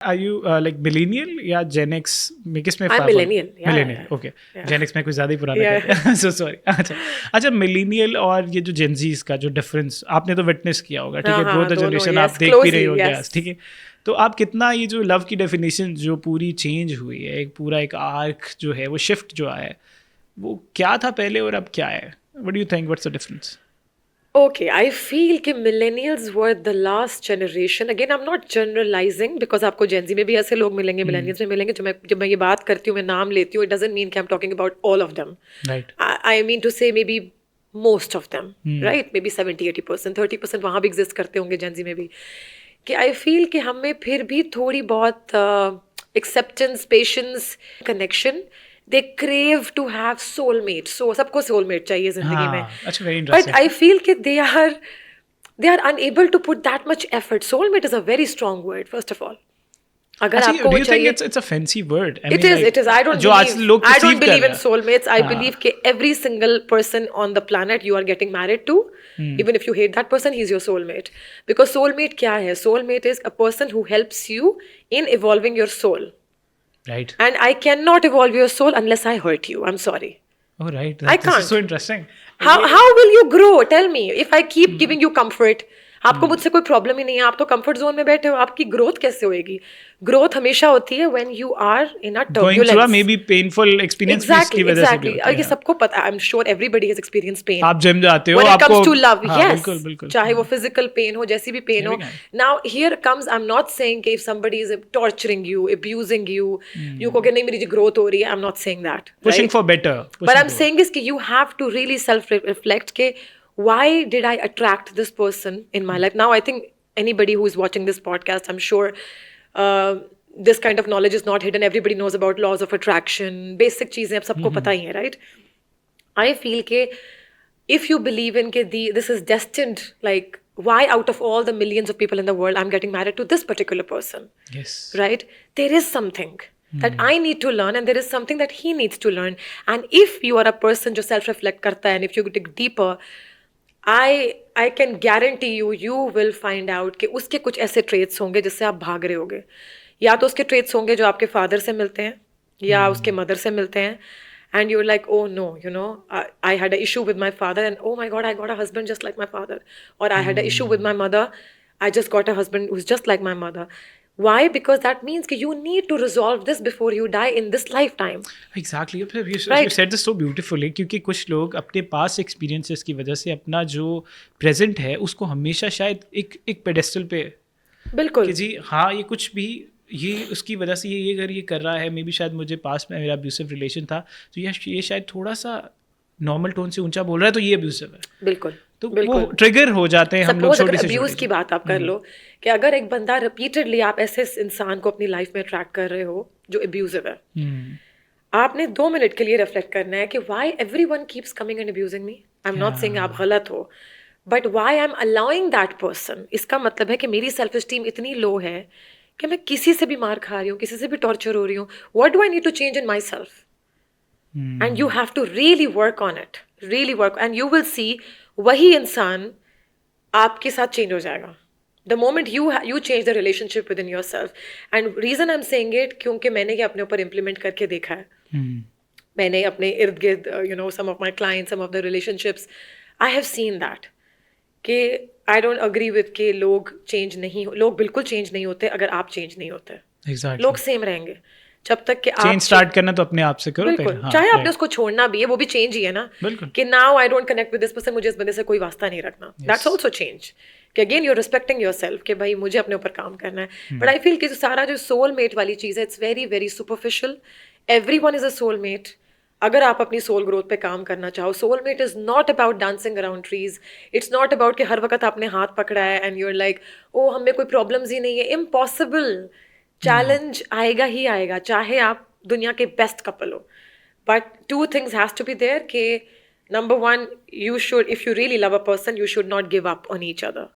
Are you like millennial या Gen X में किस में I'm fall? millennial, yeah, Millennial, yeah, okay. yeah. Gen X में कुछ ज़्यादा ही पुराना Yeah. कर दिया so sorry. अच्छा millennial और ये जो Gen Z's का जो डिफरेंस आपने तो विटनेस किया होगा, ठीक है, हाँ, बोथ द दोनों, जनरेशन आप yes, देख भी रहे closely, होगे, yes. ठीक है. तो आप कितना ये जो लव की डेफिनेशन जो पूरी चेंज हुई है, एक पूरा एक आर्क जो है वो शिफ्ट जो आया है, वो क्या था पहले और अब क्या है? What do you think? What's the difference? Okay, I feel कि millennials were the last generation. Again, I'm not generalizing because आपको Gen Z में भी ऐसे लोग मिलेंगे, millennials में मिलेंगे. जब मैं ये बात करती हूँ, मैं नाम लेती हूँ, it doesn't mean कि I'm talking about all of them. Right. I mean to say maybe most of them, right? Maybe 70-80%, 30% वहाँ भी exist करते होंगे Gen Z में भी. कि I feel कि हमें फिर भी थोड़ी बहुत acceptance, patience, connection. They crave to have soulmate. So सबको soulmate चाहिए जिंदगी में. हाँ, अच्छा, very But interesting. I feel that they are unable to put that much effort. Soulmate is a very strong word, first of all. अगर अच्छा, आपको do वो you think चाहिए, it's a fancy word? I it mean, is. like, It is. I don't जो आज believe. लोग I don't perceive कर believe रहे in हैं. soulmates. I हाँ. believe that every single person on the planet you are getting married to, even if you hate that person, he's your soulmate. Because soulmate क्या है? Soulmate is a person who helps you in evolving your soul. Right. And I cannot evolve your soul unless I hurt you. I'm sorry. Oh, right. I This is can't. so interesting. How will you grow? Tell me. If I keep giving you comfort, आपको मुझसे कोई problem ही नहीं है, आप तो comfort zone में बैठे हो, आपकी ग्रोथ कैसे होएगी? ग्रोथ हमेशा होती है when you are in a Going through a turbulence. maybe painful experience भी एग्जैक्टली इसकी वजह से भी एग्जैक्टली होती ये है. सबको पता. I am sure everybody has experience pen आप जिम जाते हो, when it आपको comes to love. हाँ, Yes, बिल्कुल बिल्कुल. चाहे वो physical pain हो, जैसी भी pain Every हो. kind. Now here comes, I'm not saying कि if somebody is torturing you, abusing you, you कहोगे नहीं मेरी ग्रोथ हो रही है. I'm not saying that. Pushing right? for better. But Pushing I'm for. saying is कि you have to really self-reflect कि why did I attract this person in my life? Now I think anybody who is watching this podcast, I'm sure this kind of knowledge is not hidden. Everybody knows about laws of attraction. Basic चीजें अब सबको पता ही है, right? I feel कि if you believe in कि this is destined, like why out of all the millions of people in the world I'm getting married to this particular person, Yes. right? There is something that I need to learn and there is something that he needs to learn. And if you are a person जो self-reflect करता है and if you dig deeper, I can guarantee you will find out कि उसके कुछ ऐसे traits होंगे जिससे आप भाग रहे होगे. या तो उसके traits होंगे जो आपके father से मिलते हैं या उसके mother से मिलते हैं. And you're like, oh no, I had an issue with my father and oh my God, I got a husband just like my father. Or I had an issue with my mother, I just got a husband who's just like my mother. Why? Because that means that you need to resolve this before you die in this lifetime. Exactly. You Right. said this so beautifully क्योंकि कुछ लोग अपने पास experiences की वजह से अपना जो present है उसको हमेशा शायद एक पेडेस्टल पे बिल्कुल. कि जी हाँ ये कुछ भी ये उसकी वजह से ये अगर ये कर रहा है मे बी शायद मुझे पास में मेरा अब्यूसिव रिलेशन था तो ये शायद थोड़ा सा नॉर्मल टोन से ऊंचा बोल रहा है तो ये अब्यूसिव है. बिल्कुल. तो बिल्कुल. वो ट्रिगर हो जाते हैं हम लोग सपोज छोटे अगर से अब्यूज छोटे की बात आप कर लो कि अगर एक बंदा रिपीटेडली आप ऐसे इंसान को अपनी लाइफ में अट्रैक्ट कर रहे हो जो अब्यूजिव है, आपने 2 मिनट के लिए रिफ्लेक्ट करना है कि why everyone keeps coming and abusing me. I am not saying आप गलत हो, but why I am allowing that person. इसका मतलब है कि मेरी सेल्फ एस्टीम इतनी लो है कि मैं किसी से भी मार खा रही हूँ, किसी से भी टॉर्चर हो रही हूँ. What do I need to change in myself? And you have to really work on it, really work, and you will see वही इंसान आपके साथ चेंज हो जाएगा. The moment you change the relationship within yourself. And reason I'm saying it क्योंकि मैंने ये अपने ऊपर implement करके देखा है. मैंने अपने इर्द गिर्द some of my clients, some of the relationships, I have seen that कि I don't agree with कि लोग बिल्कुल change नहीं होते अगर आप change नहीं होते. Exactly. लोग same रहेंगे जब तक कि आप चेंज स्टार्ट करना तो अपने आप से करो बिल्कुल. पहले. हाँ, चाहे आपने right. उसको छोड़ना भी है वो भी चेंज ही है ना. बिल्कुल. कि now I don't connect with this person, मुझे इस बंदे से कोई वास्ता नहीं रखना. दैट्स आल्सो चेंज कि again you are respecting yourself कि भाई मुझे अपने ऊपर काम करना है. बट आई फील कि जो सारा जो सोलमेट वाली चीज़ है it's very very superficial. Everyone is a soulmate. अगर आप अपनी सोल ग्रोथ पे काम करना चाहो, soulmate is not about dancing around trees. It's not about कि हर वक्त आपने हाथ पकड़ा है एंड यूर लाइक ओ हमें कोई प्रॉब्लम्स ही नहीं है. इम्पॉसिबल. चैलेंज आएगा ही आएगा चाहे आप दुनिया के बेस्ट कपल हो. But 2 things has to be there कि number 1, you should, if you really love a person, you should not give up on each other.